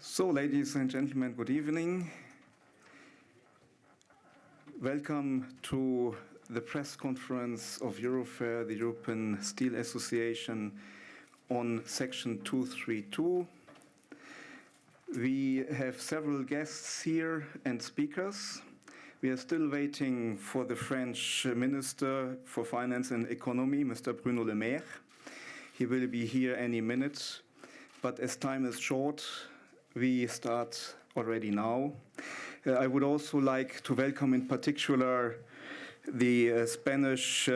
So, ladies and gentlemen, good evening. Welcome to the press conference of EUROFER, the European Steel Association, on Section 232. We have several guests here and speakers. We are still waiting for the French Minister for Finance and Economy, Mr. Bruno Le Maire. He will be here any minute, but as time is short, we start already now. I would also like to welcome in particular the Spanish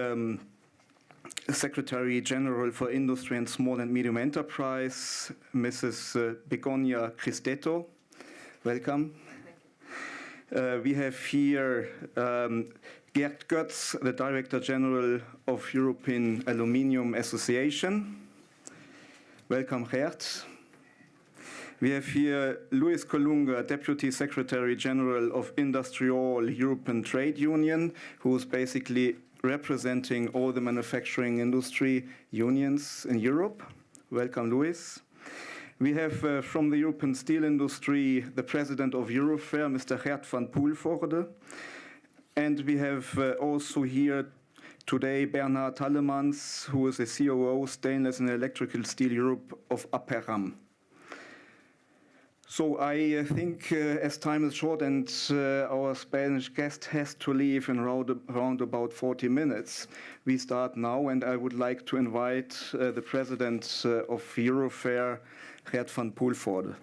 Secretary General for Industry and Small and Medium Enterprise, Mrs. Begoña Cristeto. Welcome. We have here Gerd Götz, the Director General of European Aluminium Association. Welcome, Gerd. We have here Luis Colunga, Deputy Secretary General of Industrial European Trade Union, who is basically representing all the manufacturing industry unions in Europe. Welcome, Luis. We have from the European steel industry the President of EUROFER, Mr. Gert van Poelvoorde. And we have also here today Bernhard Hallemans, who is the COO, Stainless and Electrical Steel Europe of Aperam. So I think as time is short and our Spanish guest has to leave in around about 40 minutes, we start now, and I would like to invite the President of EUROFER, Gert van Poelvoorde.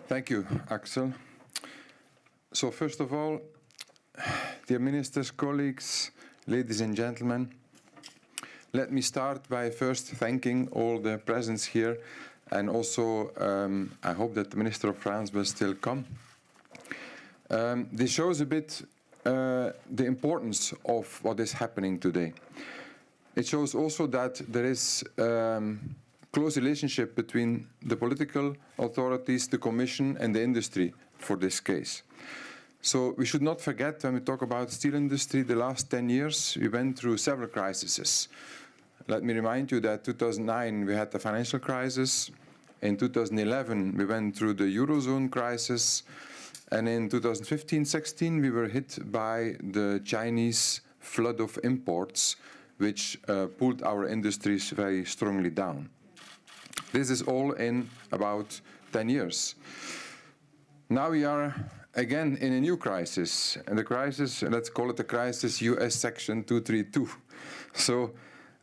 Thank you, Axel. So first of all, dear ministers, colleagues, ladies and gentlemen, let me start by first thanking all the presents here, and also I hope that the Minister of France will still come. This shows a bit the importance of what is happening today. It shows also that there is close relationship between the political authorities, the Commission and the industry for this case. So we should not forget, when we talk about steel industry, the last 10 years we went through several crises. Let me remind you that 2009 we had the financial crisis, in 2011 we went through the Eurozone crisis, and in 2015-16 we were hit by the Chinese flood of imports, which pulled our industries very strongly down. This is all in about 10 years. Now we are again in a new crisis, and the crisis, let's call it the crisis US Section 232. So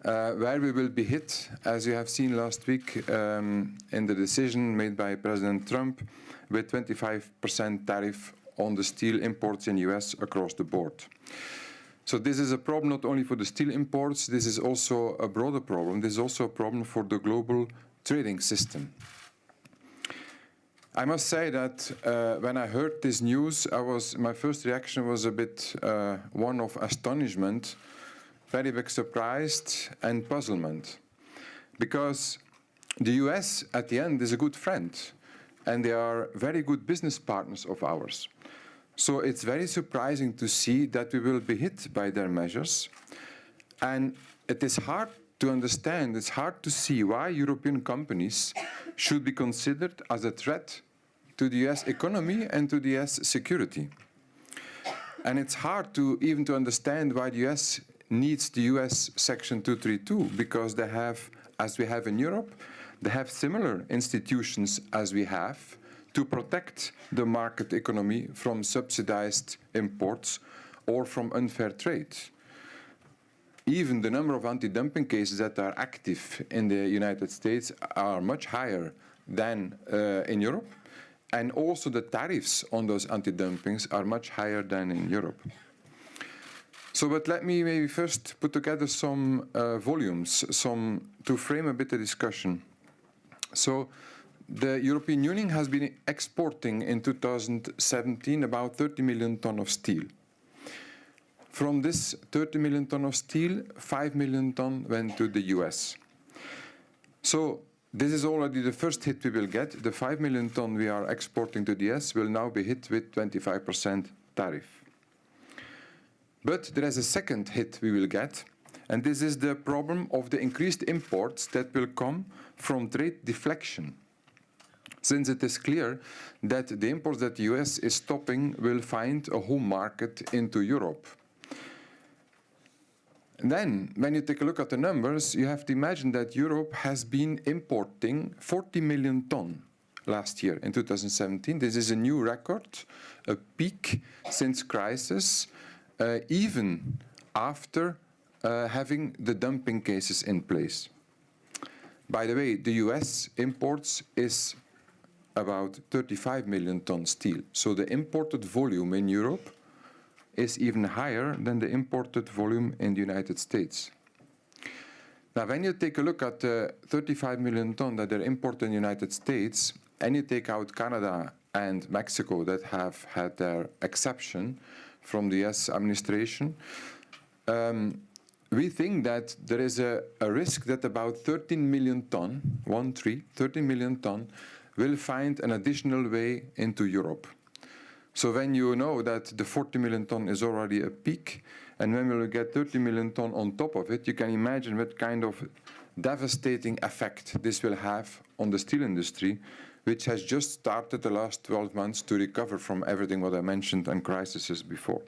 where we will be hit, as you have seen last week in the decision made by President Trump, with 25% tariff on the steel imports in US across the board. So this is a problem not only for the steel imports, this is also a broader problem. This is also a problem for the global trading system. I must say that when I heard this news, my first reaction was a bit one of astonishment, very big surprised and puzzlement, because the US at the end is a good friend and they are very good business partners of ours. So it's very surprising to see that we will be hit by their measures, and it is hard to understand, it's hard to see why European companies should be considered as a threat to the US economy and to the US security. And it's hard to even to understand why the US needs the US Section 232, because they have, as we have in Europe, they have similar institutions as we have to protect the market economy from subsidized imports or from unfair trade. Even the number of anti-dumping cases that are active in the United States are much higher than in Europe, and also the tariffs on those anti-dumpings are much higher than in Europe. So, but let me maybe first put together some volumes, to frame a bit the discussion. So, the European Union has been exporting in 2017 about 30 million tons of steel. From this 30 million tons of steel, 5 million tons went to the US. So, this is already the first hit we will get. The 5 million tons we are exporting to the US will now be hit with 25% tariff. But there is a second hit we will get, And this is the problem of the increased imports that will come from trade deflection. Since it is clear that the imports that the US is stopping will find a home market into Europe. And then, when you take a look at the numbers, you have to imagine that Europe has been importing 40 million tons last year, in 2017. This is a new record, a peak since crisis, even after having the dumping cases in place. By the way, the US imports is about 35 million tons steel. So the imported volume in Europe is even higher than the imported volume in the United States. Now, when you take a look at the 35 million tons that are imported in the United States, and you take out Canada and Mexico that have had their exception from the US administration, we think that there is a risk that about 13 million tons, 13 million tons, will find an additional way into Europe. So when you know that the 40 million ton is already a peak, and when we will get 30 million ton on top of it, you can imagine what kind of devastating effect this will have on the steel industry, which has just started the last 12 months to recover from everything what I mentioned and crises before.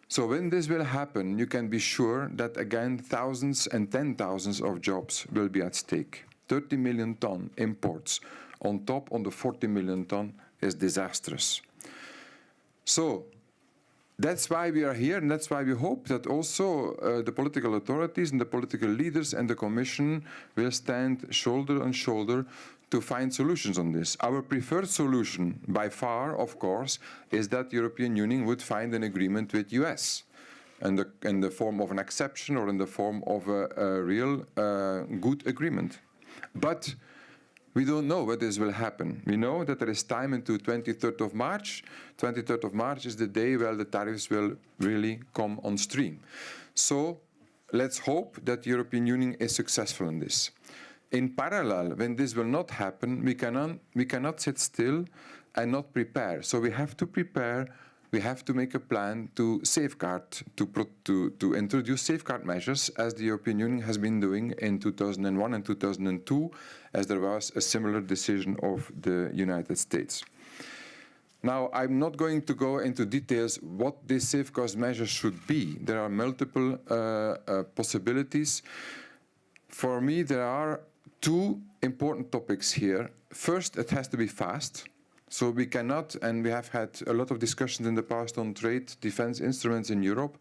So when this will happen, you can be sure that again thousands and 10,000s of jobs will be at stake. 30 million ton imports on top on the 40 million ton is disastrous. So that's why we are here, and that's why we hope that also the political authorities and the political leaders and the Commission will stand shoulder on shoulder to find solutions on this. Our preferred solution, by far, of course, is that the European Union would find an agreement with US in the form of an exception or in the form of a real good agreement. But we don't know whether this will happen. We know that there is time until 23rd of March. 23rd of March is the day where the tariffs will really come on stream. So let's hope that the European Union is successful in this. In parallel, when this will not happen, we cannot sit still and not prepare. So we have to prepare. We have to make a plan to safeguard, to introduce safeguard measures, as the European Union has been doing in 2001 and 2002, as there was a similar decision of the United States. Now, I'm not going to go into details what these safeguard measures should be. There are multiple possibilities. For me, there are two important topics here. First, it has to be fast. So we cannot, and we have had a lot of discussions in the past on trade defense instruments in Europe.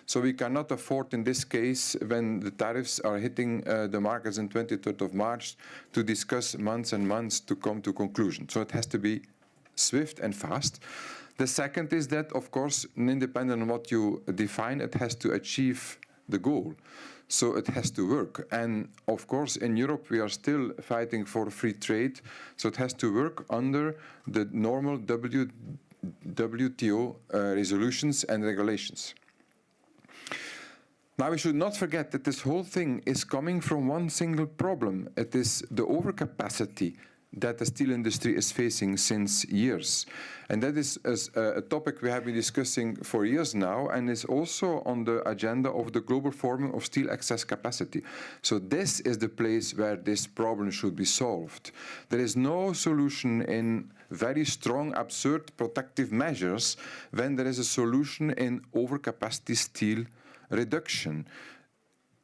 So we cannot afford, in this case, when the tariffs are hitting the markets on 23rd of March, to discuss months and months to come to conclusion. So it has to be swift and fast. The second is that, of course, independent on what you define, it has to achieve the goal. So it has to work. And of course, in Europe, we are still fighting for free trade. So it has to work under the normal WTO resolutions and regulations. Now, we should not forget that this whole thing is coming from one single problem. It is the overcapacity that the steel industry is facing since years. And that is a topic we have been discussing for years now, and is also on the agenda of the Global Forum of Steel Excess Capacity. So this is the place where this problem should be solved. There is no solution in very strong, absurd protective measures when there is a solution in overcapacity steel reduction.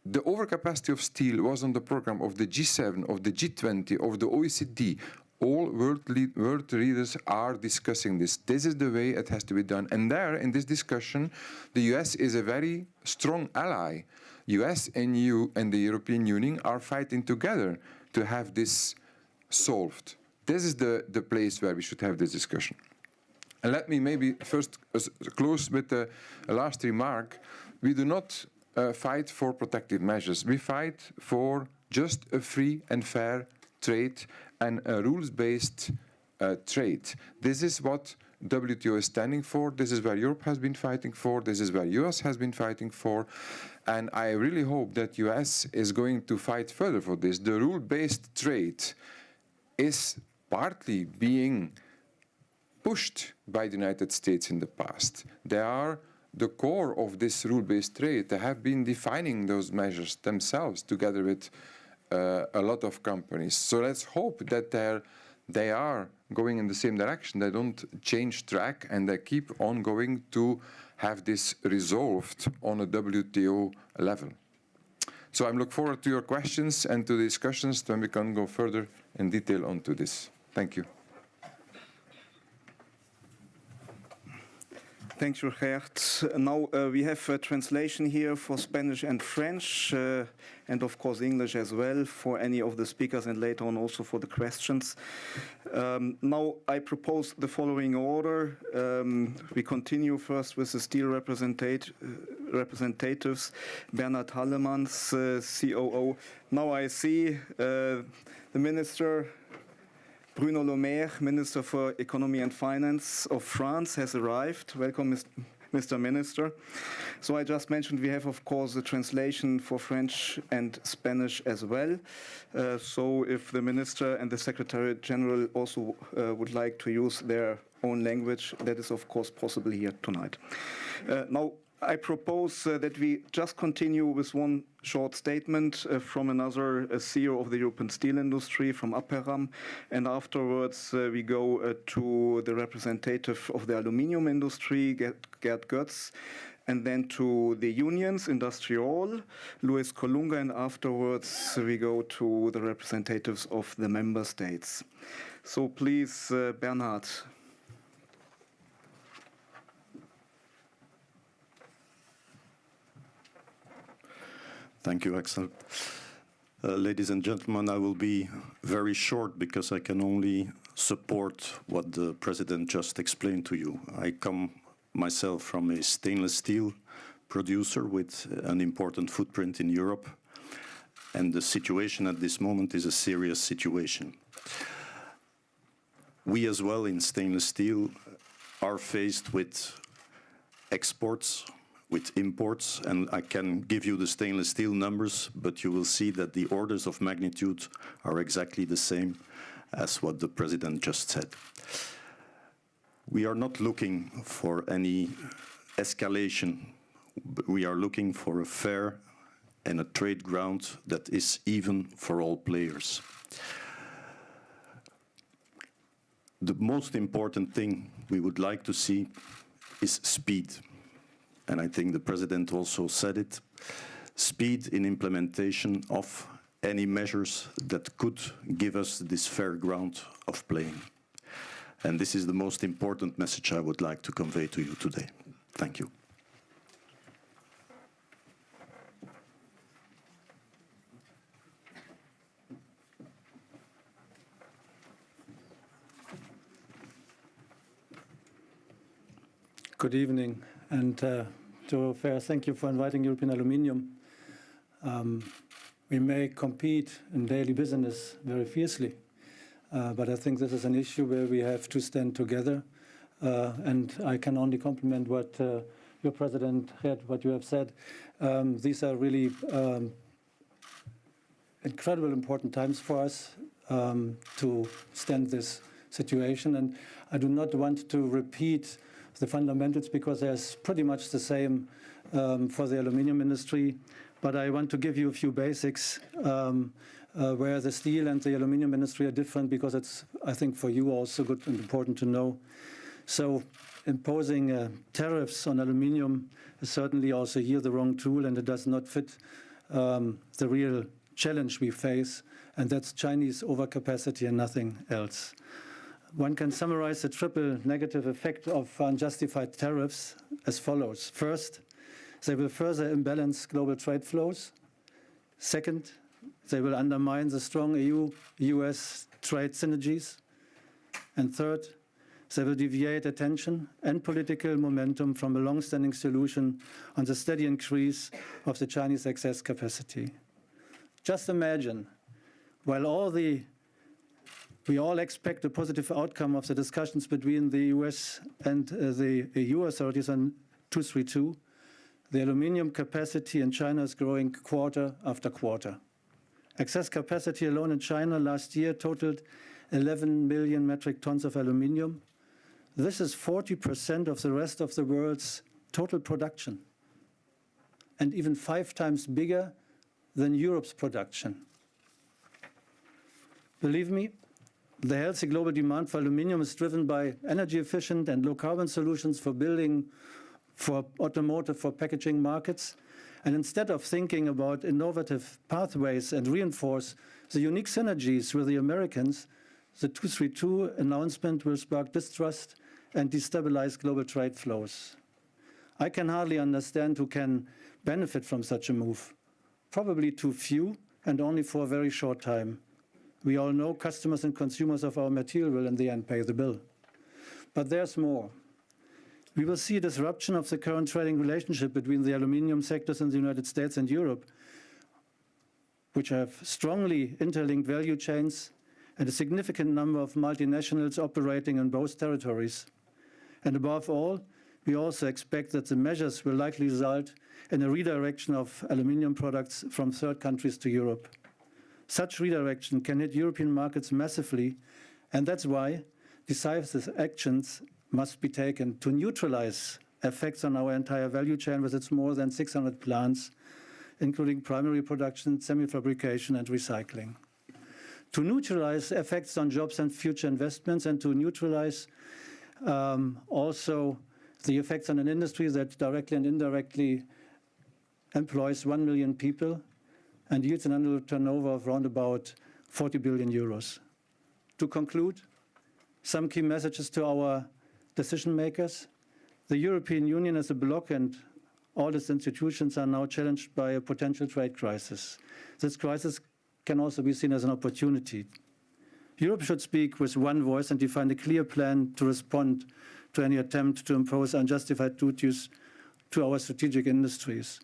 The overcapacity of steel was on the program of the G7, of the G20, of the OECD. All world leaders are discussing this. This is the way it has to be done. And there, in this discussion, the US is a very strong ally. US and EU and the European Union are fighting together to have this solved. This is the place where we should have this discussion. And let me maybe first close with a last remark. We do not fight for protective measures. We fight for just a free and fair trade and a rules-based trade. This is what WTO is standing for. This is where Europe has been fighting for. This is where US has been fighting for. And I really hope that US is going to fight further for this. The rule-based trade is partly being pushed by the United States in the past. They are the core of this rule-based trade. They have been defining those measures themselves together with a lot of companies. So let's hope that they are going in the same direction. They don't change track and they keep on going to have this resolved on a WTO level. So I'm looking forward to your questions and to the discussions when we can go further in detail onto this. Thank you. Thank you, Gert. Now we have a translation here for Spanish and French, and of course English as well for any of the speakers, and later on also for the questions. Now I propose the following order. We continue first with the steel representatives, Bernhard Hallemans, COO. Now I see the Minister Bruno Le Maire, Minister for Economy and Finance of France, has arrived. Welcome, Mr. Minister. So I just mentioned we have, of course, the translation for French and Spanish as well. So if the Minister and the Secretary General also would like to use their own language, that is, of course, possible here tonight. Now, I propose that we just continue with one short statement from another CEO of the European steel industry, from Aperam, and afterwards we go to the representative of the aluminium industry, Gerd Götz, and then to the unions, Industrial, Luis Colunga, and afterwards we go to the representatives of the member states. So please, Bernhard. Thank you, Axel. Ladies and gentlemen, I will be very short because I can only support what the President just explained to you. I come myself from a stainless steel producer with an important footprint in Europe, and the situation at this moment is a serious situation. We as well in stainless steel are faced with exports, with imports, and I can give you the stainless steel numbers, but you will see that the orders of magnitude are exactly the same as what the President just said. We are not looking for any escalation. We are looking for a fair and a trade ground that is even for all players. The most important thing we would like to see is speed. And I think the President also said it, speed in implementation of any measures that could give us this fair ground of playing. And this is the most important message I would like to convey to you today. Thank you. Good evening, and EUROFER, thank you for inviting European Aluminium. We may compete in daily business very fiercely, but I think this is an issue where we have to stand together, and I can only compliment what your President had, what you have said. These are really incredible important times for us to stand this situation, and I do not want to repeat the fundamentals because there's pretty much the same for the aluminium industry, but I want to give you a few basics where the steel and the aluminium industry are different, because it's, I think, for you also good and important to know. So imposing tariffs on aluminium is certainly also here the wrong tool, and it does not fit the real challenge we face, and that's Chinese overcapacity and nothing else. One can summarize the triple negative effect of unjustified tariffs as follows. First, they will further imbalance global trade flows. Second, they will undermine the strong EU-US trade synergies. And third, they will deviate attention and political momentum from a long-standing solution on the steady increase of the Chinese excess capacity. Just imagine, while we all expect a positive outcome of the discussions between the US and the EU authorities on 232, the aluminium capacity in China is growing quarter after quarter. Excess capacity alone in China last year totaled 11 million metric tons of aluminium. This is 40% of the rest of the world's total production, and even 5 times bigger than Europe's production. Believe me, the healthy global demand for aluminium is driven by energy-efficient and low-carbon solutions for building, for automotive, for packaging markets. And instead of thinking about innovative pathways and reinforce the unique synergies with the Americans, the 232 announcement will spark distrust and destabilize global trade flows. I can hardly understand who can benefit from such a move. Probably too few and only for a very short time. We all know customers and consumers of our material will in the end pay the bill. But there's more. We will see a disruption of the current trading relationship between the aluminium sectors in the United States and Europe, which have strongly interlinked value chains and a significant number of multinationals operating in both territories. And above all, we also expect that the measures will likely result in a redirection of aluminium products from third countries to Europe. Such redirection can hit European markets massively, and that's why decisive actions must be taken to neutralize effects on our entire value chain with its more than 600 plants, including primary production, semi-fabrication, and recycling. To neutralize effects on jobs and future investments, and to neutralize also the effects on an industry that directly and indirectly employs 1 million people and yields an annual turnover of around about 40 billion euros. To conclude, some key messages to our decision makers. The European Union as a bloc and all its institutions are now challenged by a potential trade crisis. This crisis can also be seen as an opportunity. Europe should speak with one voice and define a clear plan to respond to any attempt to impose unjustified duties to our strategic industries.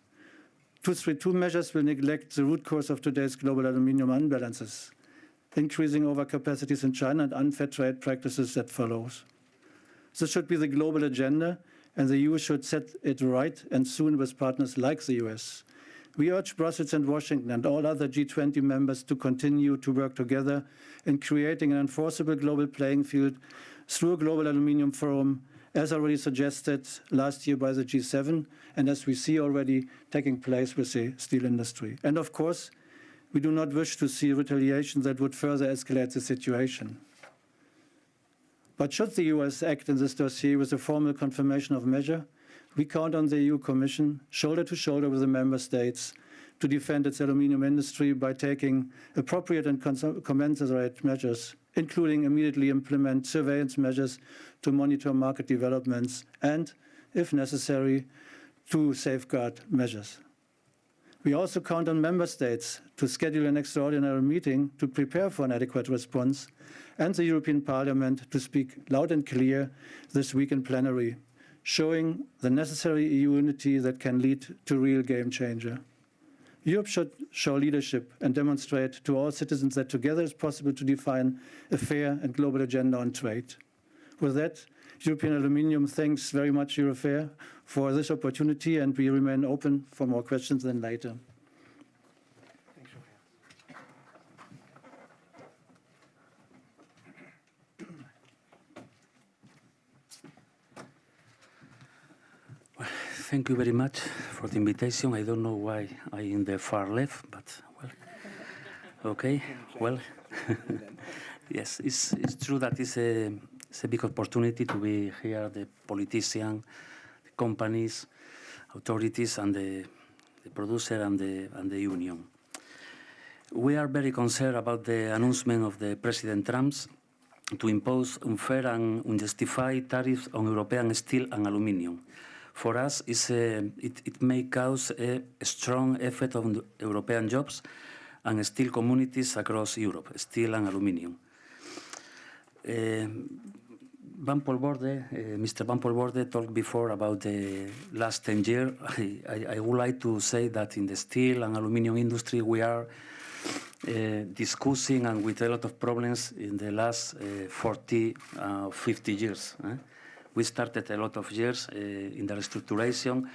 232 measures will neglect the root cause of today's global aluminium unbalances, increasing overcapacities in China and unfair trade practices that follows. This should be the global agenda, and the EU should set it right and soon with partners like the US. We urge Brussels and Washington and all other G20 members to continue to work together in creating an enforceable global playing field through a global aluminium forum, as already suggested last year by the G7, and as we see already taking place with the steel industry. And of course, we do not wish to see retaliation that would further escalate the situation. But should the US act in this dossier with a formal confirmation of measure, we count on the EU Commission, shoulder to shoulder with the member states, to defend its aluminium industry by taking appropriate and commensurate measures, including immediately implement surveillance measures to monitor market developments and, if necessary, to safeguard measures. We also count on member states to schedule an extraordinary meeting to prepare for an adequate response, and the European Parliament to speak loud and clear this week in plenary, showing the necessary EU unity that can lead to real game changer. Europe should show leadership and demonstrate to all citizens that together it's possible to define a fair and global agenda on trade. With that, European Aluminium thanks very much EUROFER for this opportunity, and we remain open for more questions then later. Thank you very much for the invitation. I don't know why I'm in the far left, but well, okay, well, yes, it's true that it's a big opportunity to be here, the politicians, the companies, authorities, and the producer and the union. We are very concerned about the announcement of the President Trump to impose unfair and unjustified tariffs on European steel and aluminium. For us, it may cause a strong effect on European jobs and steel communities across Europe, steel and aluminium. Mr. Van Poelvoorde talked before about the last 10 years. I would like to say that in the steel and aluminium industry, we are discussing and with a lot of problems in the last 40, 50 years. We started a lot of years in the restructuration.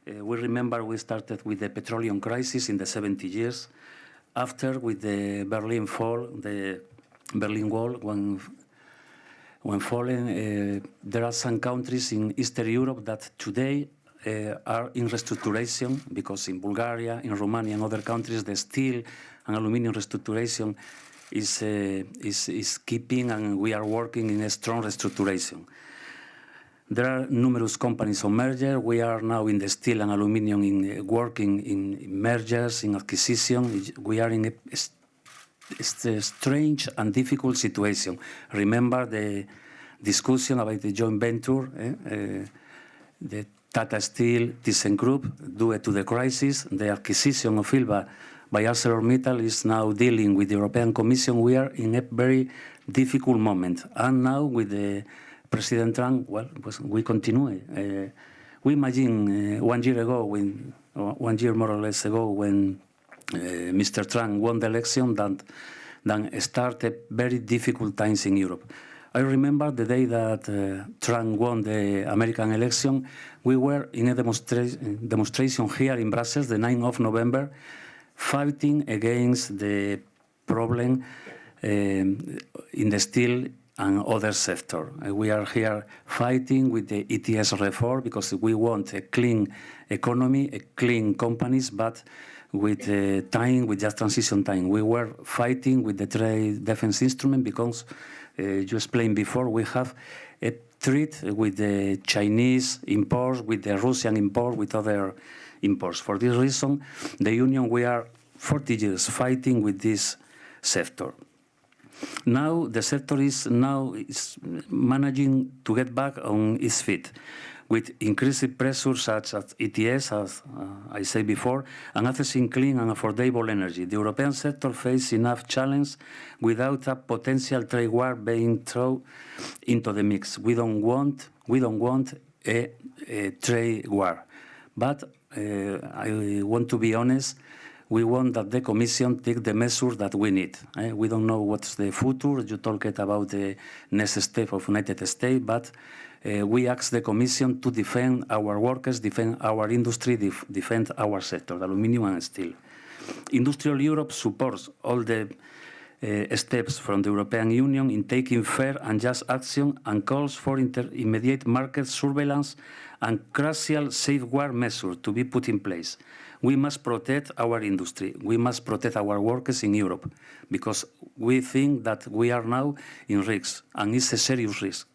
We remember we started with the petroleum crisis in the 70 years. After, with the Berlin fall, the Berlin Wall, when fallen, there are some countries in Eastern Europe that today are in restructuration, because in Bulgaria, in Romania, and other countries, the steel and aluminium restructuration is keeping, and we are working in a strong restructuration. There are numerous companies on merger. We are now in the steel and aluminium working in mergers, in acquisition. We are in a strange and difficult situation. Remember the discussion about the joint venture, the Tata Steel, ThyssenKrupp, due to the crisis. The acquisition of Ilva by ArcelorMittal is now dealing with the European Commission. We are in a very difficult moment. And now with the President Trump, well, we continue. We imagine 1 year ago, 1 year more or less ago, when Mr. Trump won the election, that started very difficult times in Europe. I remember the day that Trump won the American election. We were in a demonstration here in Brussels, the 9th of November, fighting against the problem in the steel and other sector. We are here fighting with the ETS reform because we want a clean economy, a clean companies, but with time, with just transition time. We were fighting with the trade defense instrument because, you explained before, we have a treat with the Chinese imports, with the Russian import, with other imports. For this reason, the Union, we are 40 years fighting with this sector. Now the sector is managing to get back on its feet with increased pressure such as ETS, as I said before, and accessing clean and affordable energy. The European sector faces enough challenge without a potential trade war being thrown into the mix. We don't want a trade war. But I want to be honest, we want that the Commission take the measures that we need. We don't know what's the future. You talked about the next step of United States, but we ask the Commission to defend our workers, defend our industry, defend our sector, aluminium and steel. Industrial Europe supports all the steps from the European Union in taking fair and just action and calls for immediate market surveillance and crucial safeguard measures to be put in place. We must protect our industry. We must protect our workers in Europe because we think that we are now in risk, and it's a serious risk.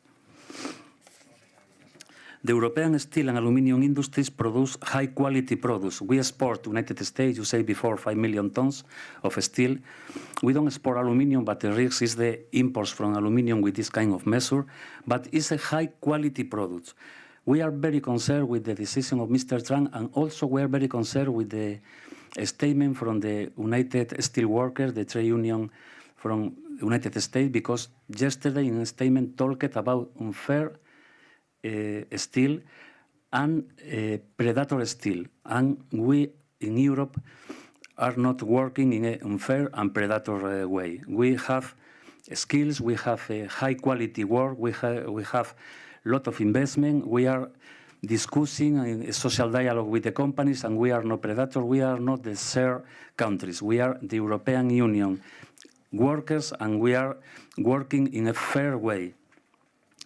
The European steel and aluminium industries produce high-quality products. We export to the United States, you say before, 5 million tons of steel. We don't export aluminium, but the risk is the imports from aluminium with this kind of measure. But it's a high-quality product. We are very concerned with the decision of Mr. Trump, and also we are very concerned with the statement from the United Steelworkers, the trade union from the United States, because yesterday in a statement talked about unfair steel and predator steel. And we in Europe are not working in an unfair and predator way. We have skills, we have high-quality work, we have lot of investment. We are discussing a social dialogue with the companies, and we are not predators. We are not the third countries. We are the European Union workers, and we are working in a fair way.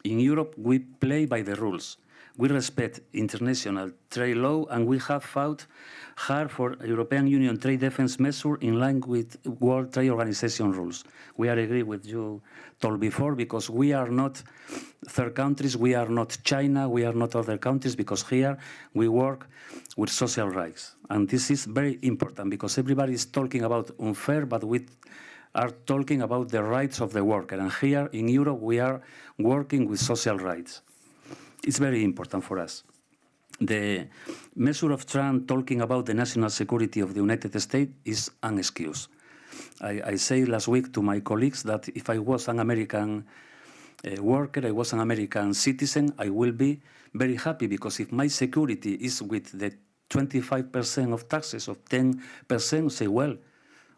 In Europe, we play by the rules. We respect international trade law, and we have fought hard for European Union trade defense measure in line with World Trade Organization rules. We are agree with you told before, because we are not third countries, we are not China, we are not other countries, because here we work with social rights. And this is very important, because everybody is talking about unfair, but we are talking about the rights of the worker. And here in Europe, we are working with social rights. It's very important for us. The measure of Trump talking about the national security of the United States is an excuse. I said last week to my colleagues that if I was an American worker, I was an American citizen, I will be very happy, because if my security is with the 25% of taxes, of 10%, say, well,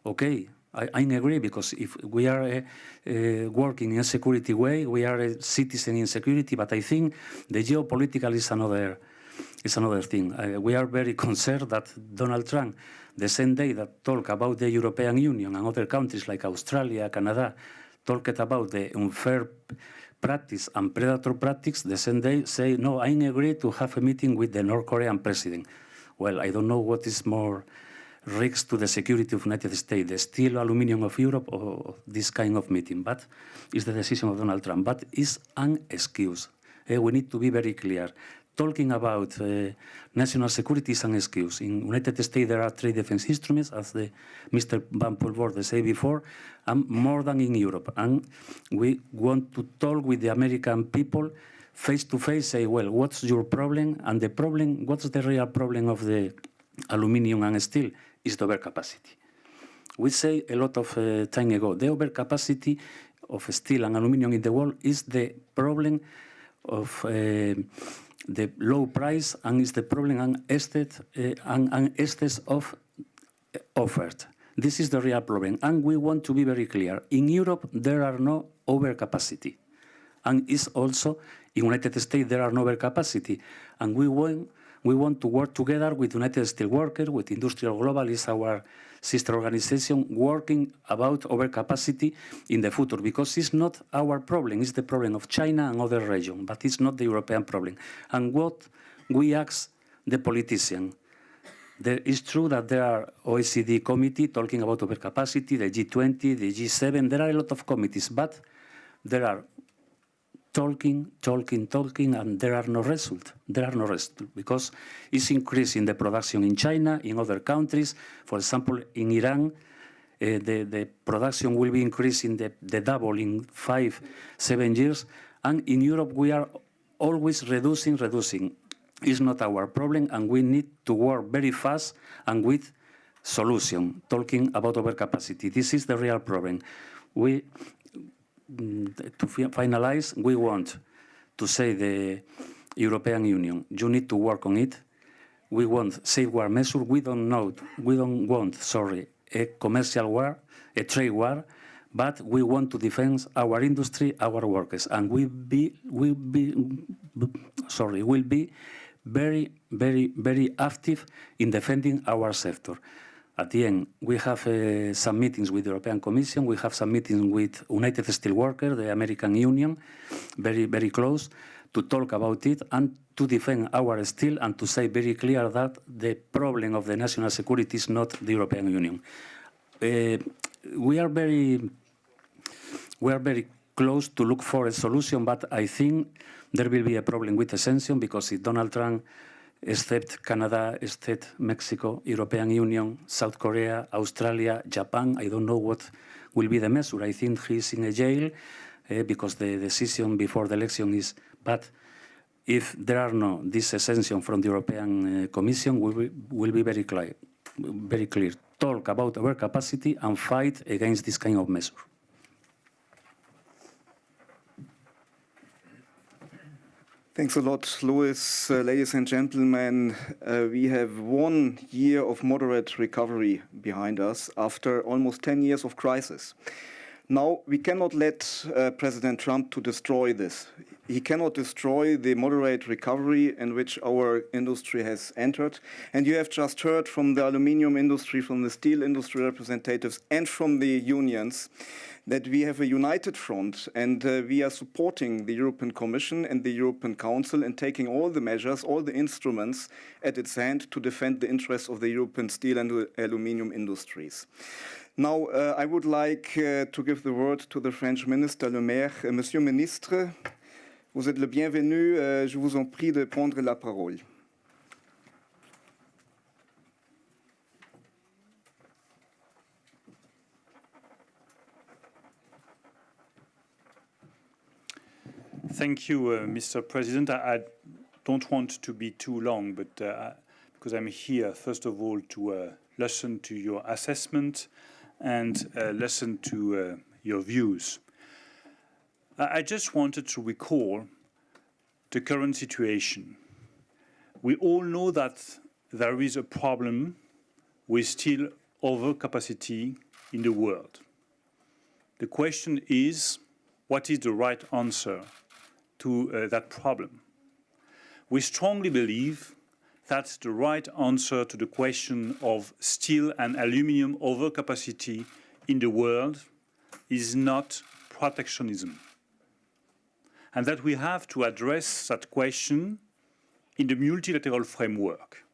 okay, I agree, because if we are working in a security way, we are a citizen in security, but I think the geopolitical is another thing. We are very concerned that Donald Trump, the same day that talked about the European Union and other countries like Australia, Canada, talked about the unfair practice and predator practice, the same day say, no, I agree to have a meeting with the North Korean president. Well, I don't know what is more risk to the security of the United States, the steel, aluminum of Europe, or this kind of meeting. But it's the decision of Donald Trump. But it's an excuse. We need to be very clear. Talking about national security is an excuse. In the United States, there are trade defense instruments, as Mr. Van Poelvoorde said before, and more than in Europe. And we want to talk with the American people face to face, say, well, what's your problem? And the problem, what's the real problem of the aluminum and steel? Is the overcapacity. We say a lot of time ago, the overcapacity of steel and aluminum in the world is the problem of the low price, and is the problem and excess of offered. This is the real problem, and we want to be very clear. In Europe, there are no overcapacity, and it's also in the United States there are no overcapacity, and we want to work together with United Steelworkers, with Industrial Global, is our sister organization, working about overcapacity in the future, because it's not our problem, it's the problem of China and other regions, but it's not the European problem. And what we ask the politician, it's true that there are OECD committee talking about overcapacity, the G20, the G7, there are a lot of committees, but there are talking, and there are no results. There are no results because it's increasing the production in China, in other countries. For example, in Iran, the production will be increasing the double in 5-7 years. And in Europe, we are always reducing. It's not our problem, and we need to work very fast and with solution, talking about overcapacity. This is the real problem. To finalize, we want to say the European Union, you need to work on it. We want safeguard measures. We don't want, a commercial war, a trade war, but we want to defend our industry, our workers, and we'll be very, very, very active in defending our sector. At the end, we have some meetings with the European Commission. We have some meetings with United Steelworkers, the American Union, very, very close, to talk about it and to defend our steel and to say very clear that the problem of the national security is not the European Union. We are very close to look for a solution, but I think there will be a problem with the sanction, because if Donald Trump, except Canada, except Mexico, European Union, South Korea, Australia, Japan, I don't know what will be the measure. I think he's in a jail because the decision before the election is bad. If there are no this sanction from the European Commission, we will be very clear. Talk about our capacity and fight against this kind of measure. Thanks a lot, Louis. Ladies and gentlemen, we have 1 year of moderate recovery behind us after almost 10 years of crisis. Now, we cannot let President Trump to destroy this. He cannot destroy the moderate recovery in which our industry has entered. And you have just heard from the aluminium industry, from the steel industry representatives, and from the unions that we have a united front, and we are supporting the European Commission and the European Council in taking all the measures, all the instruments at its hand to defend the interests of the European steel and aluminium industries. Now, I would like to give the word to the French Minister Le Maire. Monsieur le Ministre, vous êtes le bienvenu. Je vous en prie de prendre la parole. Thank you, Mr. President. I don't want to be too long, but because I'm here, first of all, to listen to your assessment and listen to your views. I just wanted to recall the current situation. We all know that there is a problem with steel overcapacity in the world. The question is, what is the right answer to that problem? We strongly believe that the right answer to the question of steel and aluminium overcapacity in the world is not protectionism. and that we have to address that question in the multilateral framework,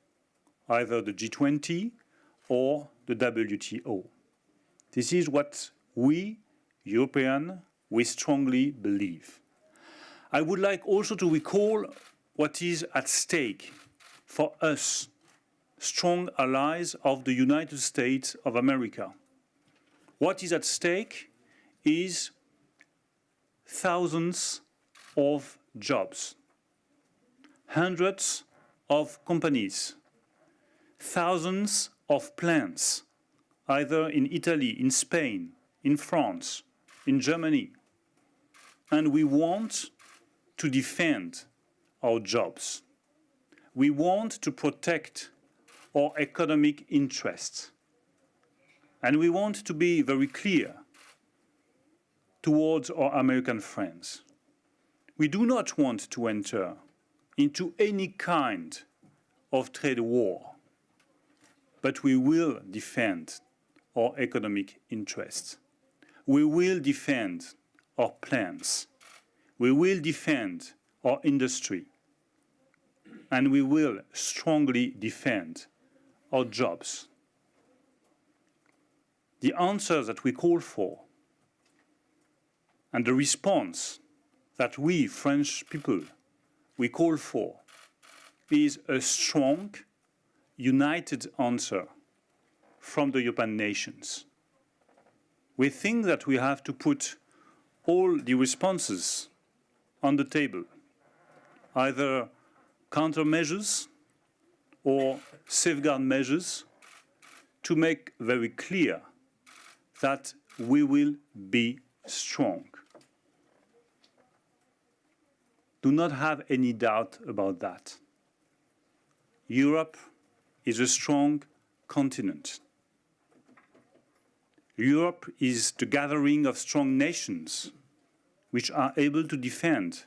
either the G20 or the WTO. This is what we, Europeans, we strongly believe. I would like also to recall what is at stake for us, strong allies of the United States of America. What is at stake is thousands of jobs, hundreds of companies, thousands of plants, either in Italy, in Spain, in France, in Germany. And we want to defend our jobs. We want to protect our economic interests. And we want to be very clear towards our American friends. We do not want to enter into any kind of trade war, but we will defend our economic interests. We will defend our plans. We will defend our industry. And we will strongly defend our jobs. The answer that we call for and the response that we, French people, we call for is a strong, united answer from the European nations. We think that we have to put all the responses on the table, either countermeasures or safeguard measures, to make very clear that we will be strong. Do not have any doubt about that. Europe is a strong continent. Europe is the gathering of strong nations which are able to defend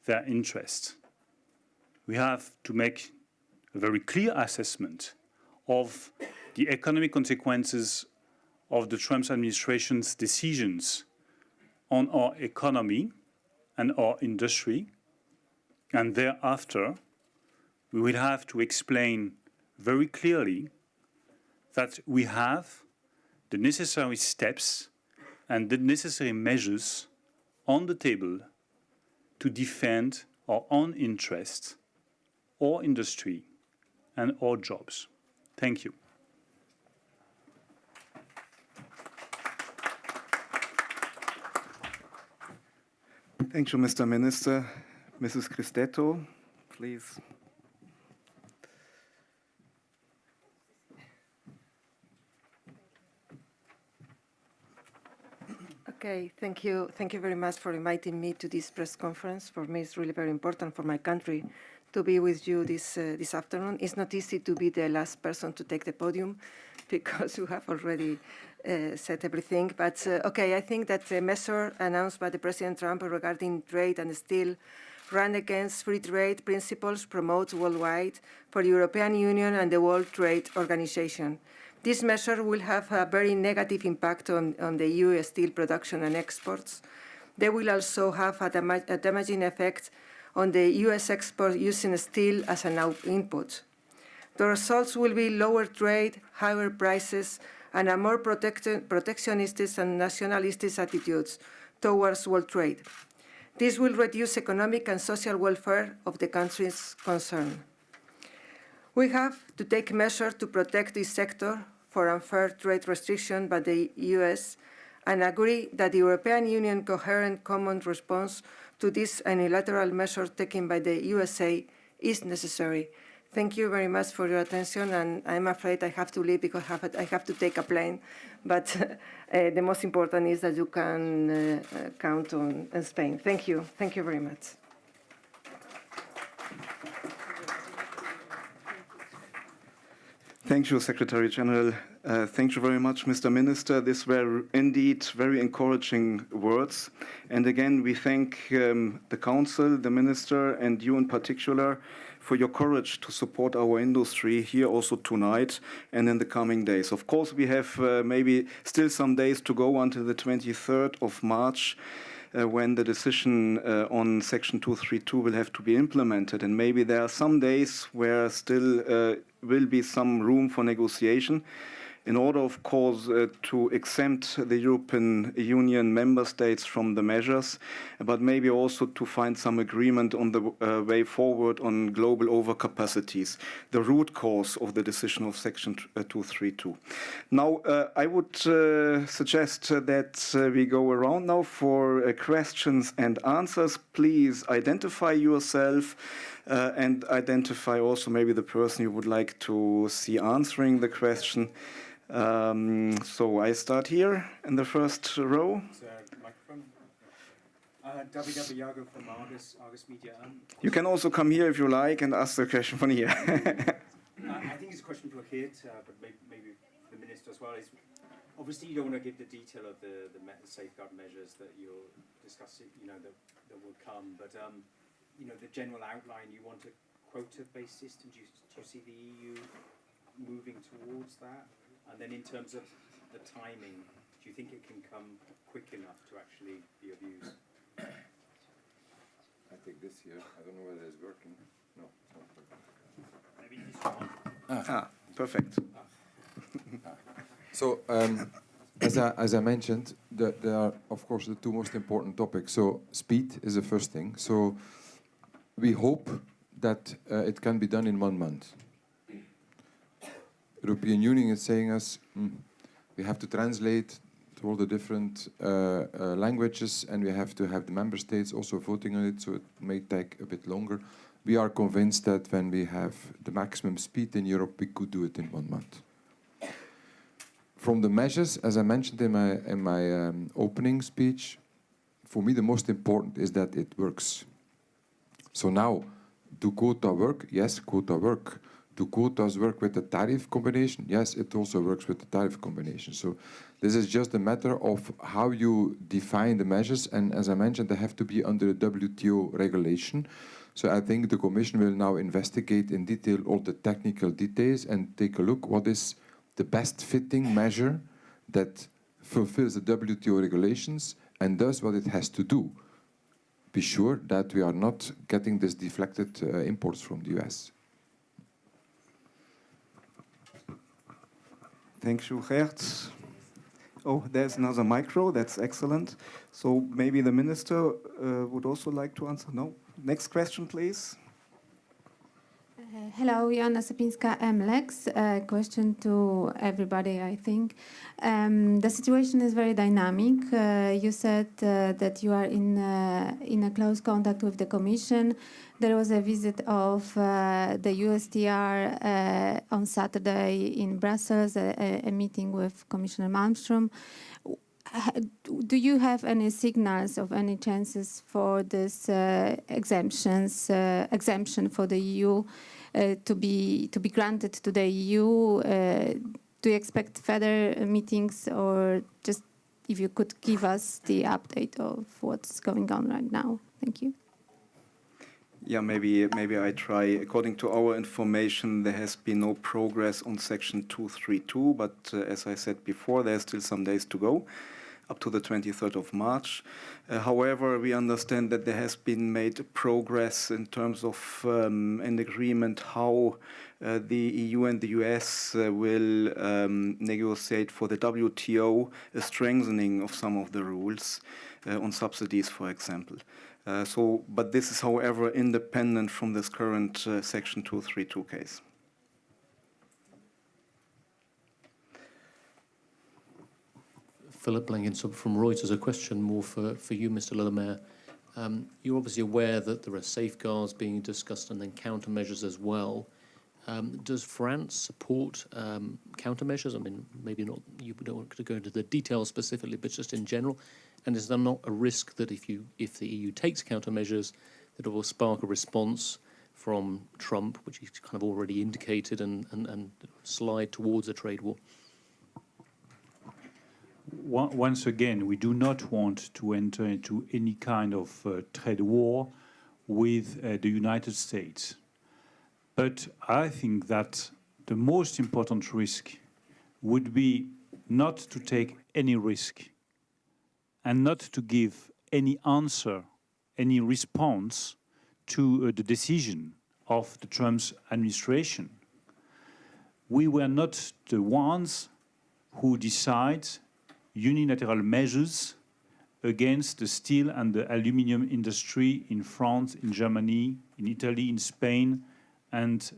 their interests. We have to make a very clear assessment of the economic consequences of the Trump administration's decisions on our economy and our industry. And thereafter, we will have to explain very clearly that we have the necessary steps and the necessary measures on the table to defend our own interests, our industry, and our jobs. Thank you. Thank you, Mr. Minister. Mrs. Cristetto, please. Okay, thank you. Thank you very much for inviting me to this press conference. For me, it's really very important for my country to be with you this afternoon. It's not easy to be the last person to take the podium because you have already said everything. But okay, I think that the measure announced by the President Trump regarding trade and steel run against free trade principles promoted worldwide for the European Union and the World Trade Organization. This measure will have a very negative impact on the EU steel production and exports. They will also have a damaging effect on the US export using steel as an input. The results will be lower trade, higher prices, and a more protectionist and nationalist attitudes towards world trade. This will reduce economic and social welfare of the countries concerned. We have to take measures to protect this sector for unfair trade restriction by the US and agree that the European Union coherent common response to this unilateral measure taken by the USA is necessary. Thank you very much for your attention, and I'm afraid I have to leave because I have to take a plane. But the most important is that you can count on Spain. Thank you. Thank you very much. Thank you, Secretary General. Thank you very much, Mr. Minister. These were indeed very encouraging words. And again, we thank the Council, the Minister, and you in particular for your courage to support our industry here also tonight and in the coming days. Of course, we have maybe still some days to go until the 23rd of March. when the decision on Section 232 will have to be implemented. And maybe there are some days where still will be some room for negotiation in order, of course, to exempt the European Union member states from the measures, but maybe also to find some agreement on the way forward on global overcapacities, the root cause of the decision of Section 232. Now, I would suggest that we go around now for questions and answers. Please identify yourself and identify also maybe the person you would like to see answering the question. So I start here in the first row. David Iago from Argus Media. You can also come here if you like and ask the question from here. I think it's a question for Geert, but maybe the Minister as well. Is obviously you don't want to give the detail of the safeguard measures that you're discussing, that will come, but the general outline, you want a quota-based system. Do you see the EU moving towards that? And then in terms of the timing, do you think it can come quick enough to actually be of use? I take this here. I don't know whether it's working. No, it's not working. Maybe this one. Perfect. So, as I mentioned, there are, of course, the two most important topics. So, speed is the first thing. So, we hope that it can be done in 1 month. European Union is saying us, we have to translate to all the different languages, and we have to have the member states also voting on it, so it may take a bit longer. We are convinced that when we have the maximum speed in Europe, we could do it in 1 month. From the measures, as I mentioned in my opening speech, for me the most important is that it works. So now, do quota work? Yes, quota work. Do quotas work with the tariff combination? Yes, it also works with the tariff combination. So this is just a matter of how you define the measures. And as I mentioned, they have to be under the WTO regulation. So I think the Commission will now investigate in detail all the technical details and take a look what is the best fitting measure that fulfills the WTO regulations and does what it has to do. Be sure that we are not getting this deflected imports from the US. Thank you, Geert. Oh, there's another micro. That's excellent. So maybe the Minister would also like to answer. No? Next question, please. Hello, Joanna Sapinska, MLEX. Question to everybody, I think. The situation is very dynamic. You said that you are in a close contact with the Commission. There was a visit of the USTR on Saturday in Brussels, a meeting with Commissioner Malmström. Do you have any signals of any chances for this exemption for the EU to be granted to the EU? Do you expect further meetings, or just if you could give us the update of what's going on right now? Thank you. Yeah, maybe I try. According to our information, there has been no progress on Section 232, but as I said before, there's still some days to go, up to the 23rd of March. However, we understand that there has been made progress in terms of an agreement how the EU and the US will negotiate for the WTO a strengthening of some of the rules on subsidies, for example. But this is, however, independent from this current Section 232 case. Philip Blankenship from Reuters. A question more for you, Mr. Le Maire. You're obviously aware that there are safeguards being discussed and then countermeasures as well. Does France support countermeasures? I mean, maybe not. You don't want to go into the details specifically, but just in general. And is there not a risk that if the EU takes countermeasures, that it will spark a response from Trump, which he's kind of already indicated, and slide towards a trade war? Once again, we do not want to enter into any kind of trade war with the United States. But I think that the most important risk would be not to take any risk and not to give any answer, any response to the decision of the Trump administration. We were not the ones who decide unilateral measures against the steel and the aluminium industry in France, in Germany, in Italy, in Spain, and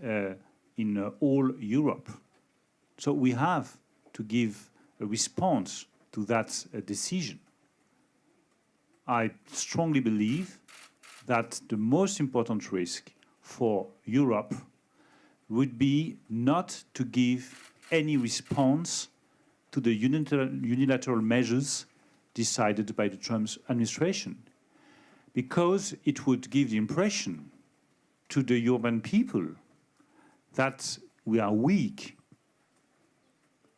in all Europe. So we have to give a response to that decision. I strongly believe that the most important risk for Europe would be not to give any response to the unilateral measures decided by the Trump administration, because it would give the impression to the European people that we are weak,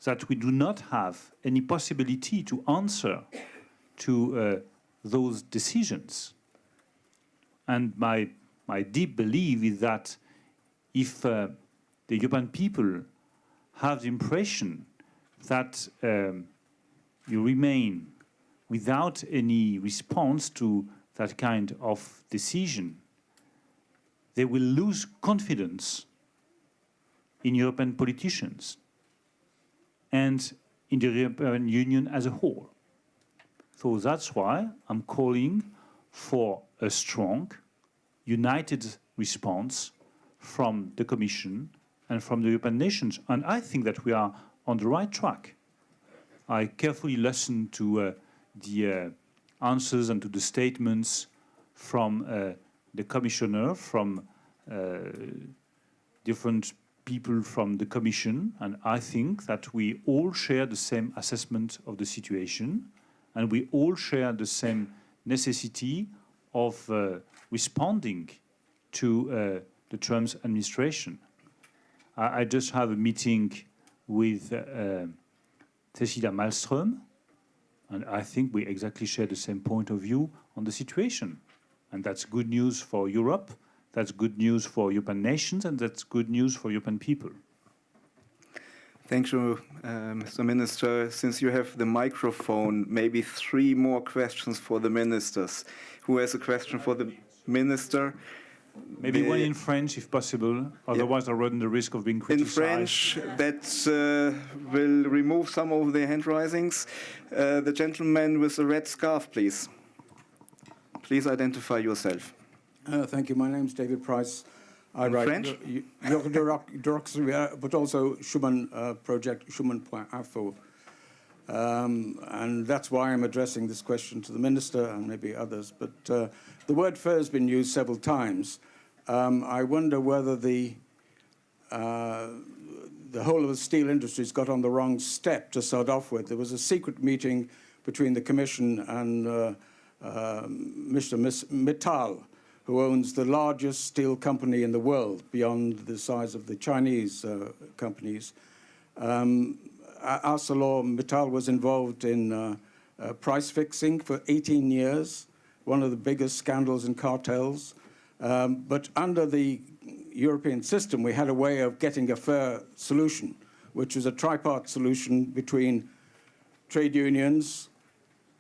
that we do not have any possibility to answer to those decisions. And my deep belief is that if the European people have the impression that you remain without any response to that kind of decision, they will lose confidence in European politicians and in the European Union as a whole. So that's why I'm calling for a strong, united response from the Commission and from the European nations. And I think that we are on the right track. I carefully listened to the answers and to the statements from the Commissioner, from different people from the Commission, and I think that we all share the same assessment of the situation, and we all share the same necessity of responding to the Trump administration. I just had a meeting with Cecilia Malmström, and I think we exactly share the same point of view on the situation. And that's good news for Europe, that's good news for European nations, and that's good news for European people. Thank you, Mr. Minister. Since you have the microphone, maybe 3 more questions for the ministers. Who has a question for the minister? Maybe one in French, if possible. Otherwise, I run the risk of being criticized. In French, that will remove some of the hand raisings. The gentleman with the red scarf, please. Please identify yourself. Thank you. My name's David Price. I In write French? but also Schumann project, Schumann.info. And that's why I'm addressing this question to the Minister and maybe others. But the word fair has been used several times. I wonder whether the whole of the steel industry's got on the wrong step to start off with. There was a secret meeting between the Commission and Mr. Mittal, who owns the largest steel company in the world, beyond the size of the Chinese companies. ArcelorMittal was involved in price fixing for 18 years, one of the biggest scandals and cartels. But under the European system, we had a way of getting a fair solution, which was a tripartite solution between trade unions,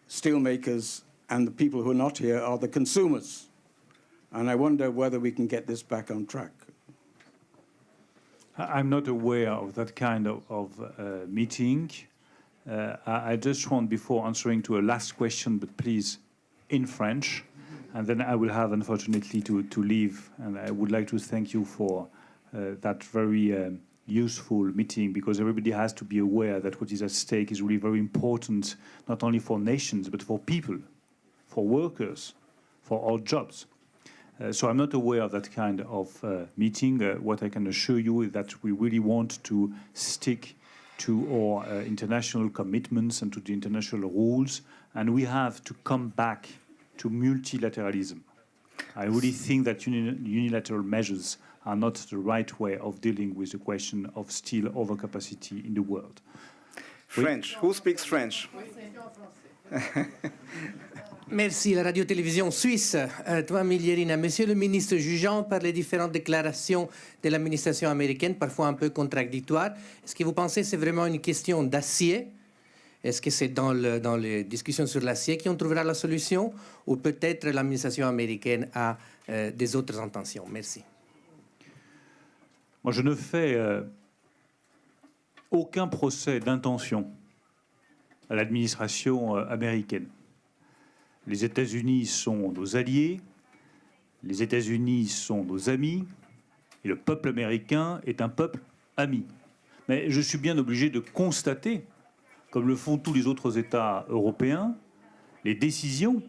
steelmakers, and the people who are not here are the consumers. And I wonder whether we can get this back on track. I'm not aware of that kind of meeting. I just want, before answering to a last question, but please in French, and then I will have, unfortunately, to leave. And I would like to thank you for that very useful meeting, because everybody has to be aware that what is at stake is really very important, not only for nations, but for people, for workers, for all jobs. So I'm not aware of that kind of meeting. What I can assure you is that we really want to stick to our international commitments and to the international rules, and we have to come back to multilateralism. I really think that unilateral measures are not the right way of dealing with the question of steel overcapacity in the world. French. Who speaks French? Merci, la radio-télévision suisse. Toi, Milierina. Monsieur le ministre, jugeant par les différentes déclarations de l'administration américaine, parfois un peu contradictoires, est-ce que vous pensez que c'est vraiment une question d'acier Est-ce que c'est dans les discussions sur l'acier qu'on trouvera la solution ou peut-être l'administration américaine a des autres intentions? Merci. Moi, je ne fais aucun procès d'intention à l'administration américaine. Les États-Unis sont nos alliés, les États-Unis sont nos amis, et le peuple américain est un peuple ami. Mais je suis bien obligé de constater, comme le font tous les autres États européens, les décisions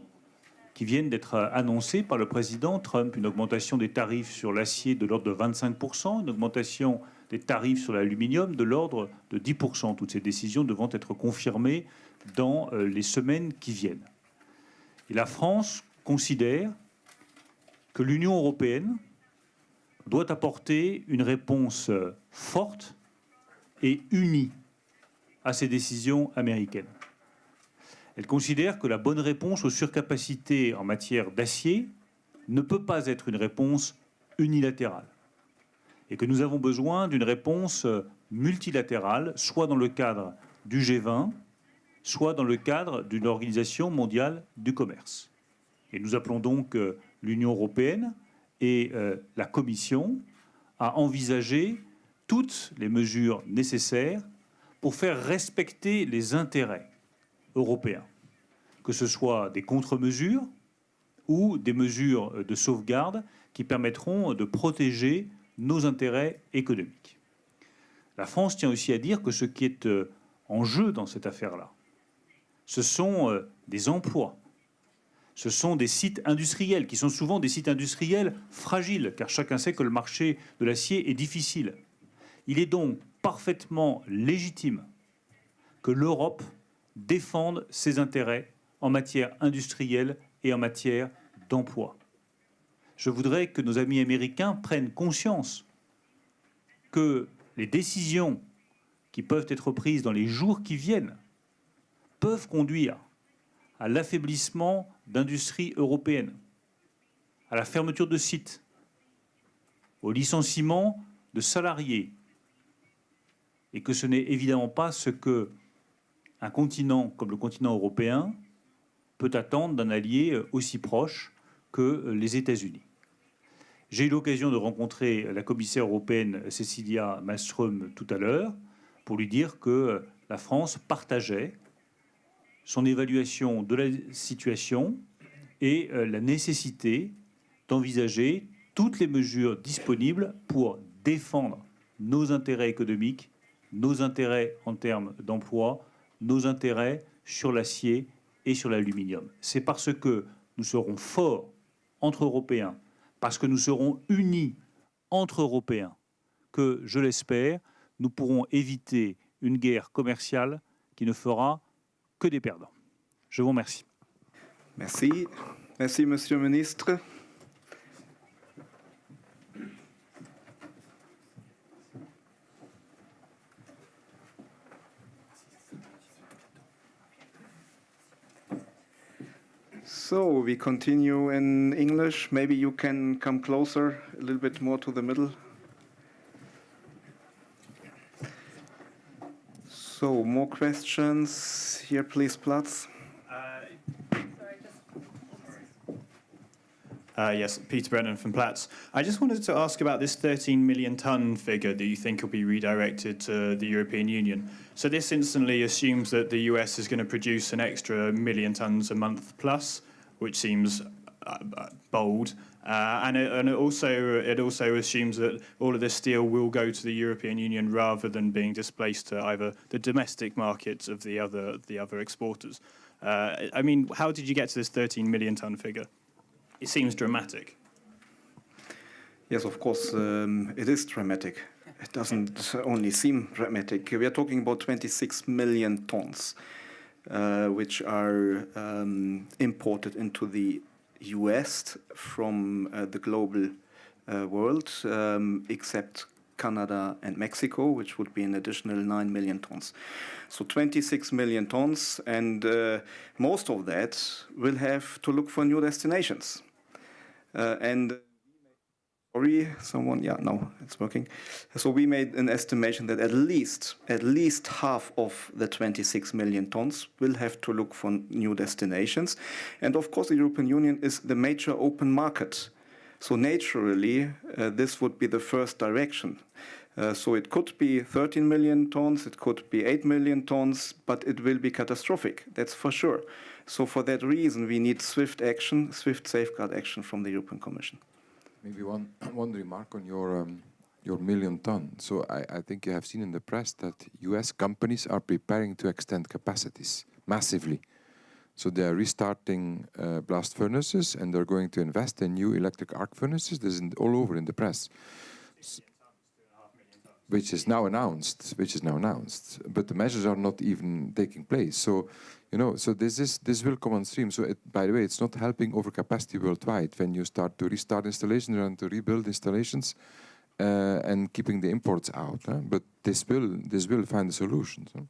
qui viennent d'être annoncées par le président Trump. Une augmentation des tarifs sur l'acier de l'ordre de 25%, une augmentation des tarifs sur l'aluminium de l'ordre de 10%. Toutes ces décisions devront être confirmées dans les semaines qui viennent. Et la France considère que l'Union européenne doit apporter une réponse forte et unie à ces décisions américaines. Elle considère que la bonne réponse aux surcapacités en matière d'acier ne peut pas être une réponse unilatérale et que nous avons besoin d'une réponse multilatérale, soit dans le cadre du G20, soit dans le cadre d'une organisation mondiale du commerce. Et nous appelons donc l'Union européenne et la Commission à envisager toutes les mesures nécessaires pour faire respecter les intérêts européens, que ce soit des contre-mesures ou des mesures de sauvegarde qui permettront de protéger nos intérêts économiques. La France tient aussi à dire que ce qui est en jeu dans cette affaire-là, ce sont des emplois, ce sont des sites industriels, qui sont souvent des sites industriels fragiles, car chacun sait que le marché de l'acier est difficile. Il est donc parfaitement légitime que l'Europe défende ses intérêts en matière industrielle et en matière d'emploi. Je voudrais que nos amis américains prennent conscience que les décisions qui peuvent être prises dans les jours qui viennent peuvent conduire à l'affaiblissement d'industries européennes, à la fermeture de sites, au licenciement de salariés, et que ce n'est évidemment pas ce que un continent comme le continent européen peut attendre d'un allié aussi proche que les États-Unis. J'ai eu l'occasion de rencontrer la commissaire européenne Cecilia Malmström tout à l'heure pour lui dire que la France partageait son évaluation de la situation et la nécessité d'envisager toutes les mesures disponibles pour défendre nos intérêts économiques, nos intérêts en termes d'emploi, nos intérêts sur l'acier et sur l'aluminium. C'est parce que nous serons forts entre Européens, parce que nous serons unis entre Européens, que, je l'espère, nous pourrons éviter une guerre commerciale qui ne fera que des perdants. Je vous remercie. Merci. Merci, Monsieur le Ministre. So we continue in English. Maybe you can come closer, a little bit more to the middle. So more questions here, please, Platz. Yes, Peter Brennan from Platts. I just wanted to ask about this 13 million tonne figure that you think will be redirected to the European Union. So this instantly assumes that the US is going to produce an extra 1 million tonnes a month plus, which seems bold. And it also assumes that all of this steel will go to the European Union rather than being displaced to either the domestic markets of the other exporters. I mean, how did you get to this 13 million tonne figure? It seems dramatic. Yes, of course, it is dramatic. It doesn't only seem dramatic. We are talking about 26 million tons, which are imported into the US from the global world, except Canada and Mexico, which would be an additional 9 million tons. So 26 million tons, and most of that will have to look for new destinations. And Sorry, someone, yeah, no, it's working. So we made an estimation that at least half of the 26 million tons will have to look for new destinations. And of course, the European Union is the major open market. So naturally, this would be the first direction. So it could be 13 million tons, it could be 8 million tons, but it will be catastrophic, that's for sure. So for that reason, we need swift action, swift safeguard action from the European Commission. Maybe one remark on your million ton. So I think you have seen in the press that US companies are preparing to extend capacities massively. So they are restarting blast furnaces, and they're going to invest in new electric arc furnaces. This is all over in the press, which is now announced. But the measures are not even taking place. So, you know, so this will come on stream. So, by the way, it's not helping overcapacity worldwide when you start to restart installations and to rebuild installations and keeping the imports out. But this will find a solution. So.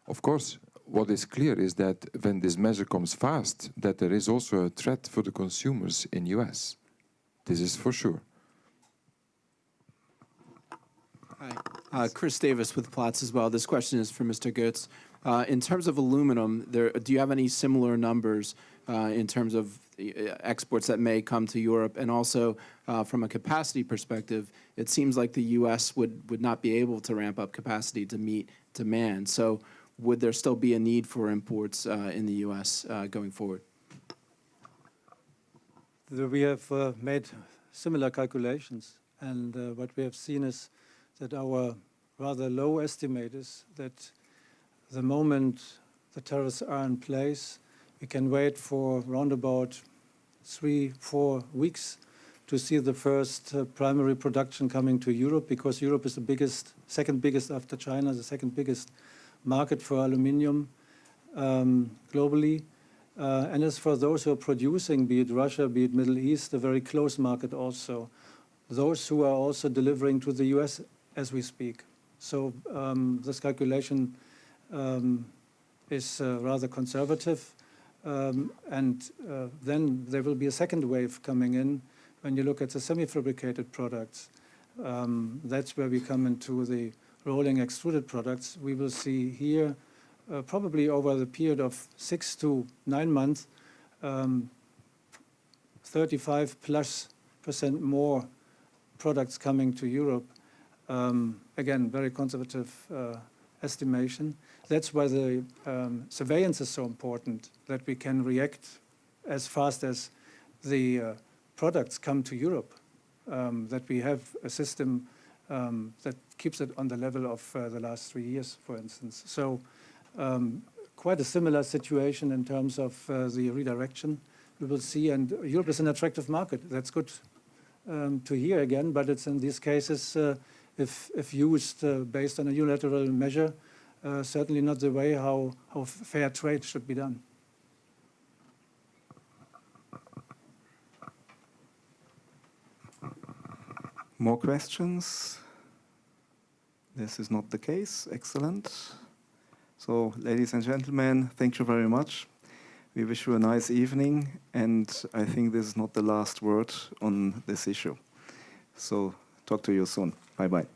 Of course, what is clear is that when this measure comes fast, that there is also a threat for the consumers in US. This is for sure. Hi, Chris Davis with Platts as well. This question is for Mr. Goetz. In terms of aluminum, do you have any similar numbers in terms of exports that may come to Europe? And also, from a capacity perspective, it seems like the U.S. would not be able to ramp up capacity to meet demand. So would there still be a need for imports in the U.S. Going forward? We have made similar calculations, and what we have seen is that our rather low estimate is that the moment the tariffs are in place, we can wait for around about 3-4 weeks to see the first primary production coming to Europe, because Europe is the biggest, second biggest after China, the second biggest market for aluminium globally. And as for those who are producing, be it Russia, be it Middle East, a very close market also. Those who are also delivering to the US as we speak. So this calculation is rather conservative. And then there will be a second wave coming in when you look at the semi-fabricated products. That's where we come into the rolling extruded products. We will see here probably over the period of 6 to 9 months, 35+% more products coming to Europe. Again, very conservative estimation. That's why the surveillance is so important, that we can react as fast as the products come to Europe, that we have a system that keeps it on the level of the last 3 years, for instance. So quite a similar situation in terms of the redirection we will see. And Europe is an attractive market. That's good to hear again, but it's in these cases, if used based on a unilateral measure, certainly not the way how fair trade should be done. More questions? This is not the case. Excellent. So, ladies and gentlemen, thank you very much. We wish you a nice evening, and I think this is not the last word on this issue. So, talk to you soon. Bye-bye.